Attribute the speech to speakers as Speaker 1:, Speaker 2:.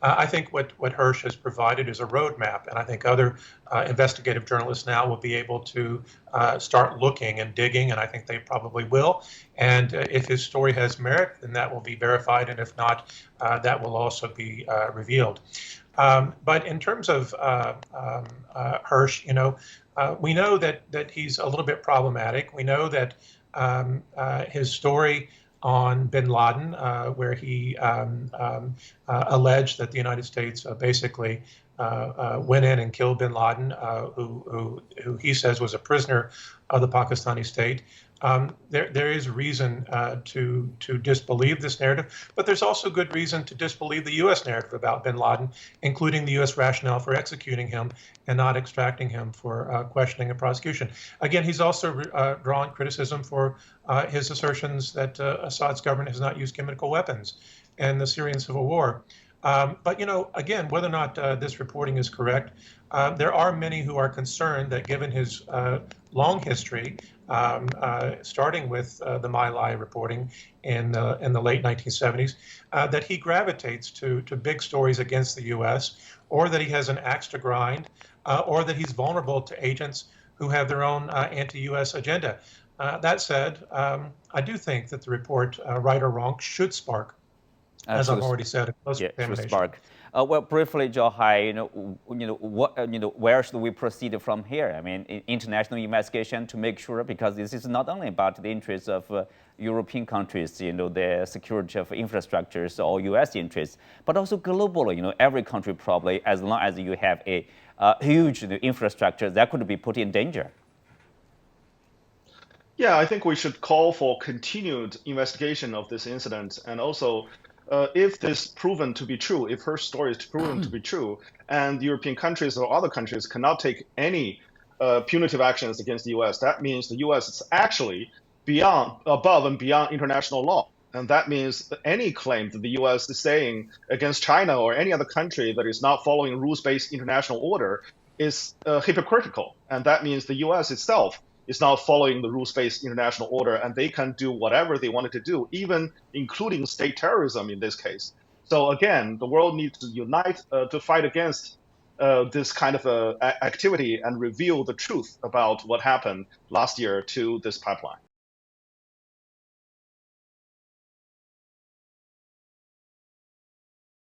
Speaker 1: I think what Hersh has provided is a roadmap, and I think other investigative journalists now will be able to start looking and digging, and I think they probably will. And if his story has merit, then that will be verified, and if not, that will also be revealed. But in terms of Hersh, we know that he's a little bit problematic. We know that his story on bin Laden, where he alleged that the United States basically went in and killed bin Laden, who he says was a prisoner of the Pakistani state. There is reason to disbelieve this narrative, but there's also good reason to disbelieve the U.S. narrative about bin Laden, including the U.S. rationale for executing him and not extracting him for questioning and prosecution. Again, he's also drawn criticism for his assertions that Assad's government has not used chemical weapons in the Syrian civil war. But, again, whether or not this reporting is correct, there are many who are concerned that given his long history, starting with the My Lai reporting in the late 1970s, that he gravitates to big stories against the U.S., or that he has an axe to grind, or that he's vulnerable to agents who have their own anti-U.S. agenda. That said, I do think that the report, right or wrong, should spark, as I've already said, a close examination.
Speaker 2: Spark. Well, briefly, Zhao, where should we proceed from here? I mean, international investigation to make sure, because this is not only about the interests of European countries, the security of infrastructures or U.S. interests, but also globally. Every country probably, as long as you have a huge infrastructure, that could be put in danger.
Speaker 3: Yeah, I think we should call for continued investigation of this incident, and also if this proven to be true, if her story is proven to be true, and European countries or other countries cannot take any punitive actions against the U.S., that means the U.S. is actually above and beyond international law. And that means that any claim that the U.S. is saying against China or any other country that is not following rules-based international order is hypocritical. And that means the U.S. itself is now following the rules-based international order, and they can do whatever they wanted to do, even including state terrorism in this case. So again, the world needs to unite to fight against this kind of activity and reveal the truth about what happened last year to this pipeline.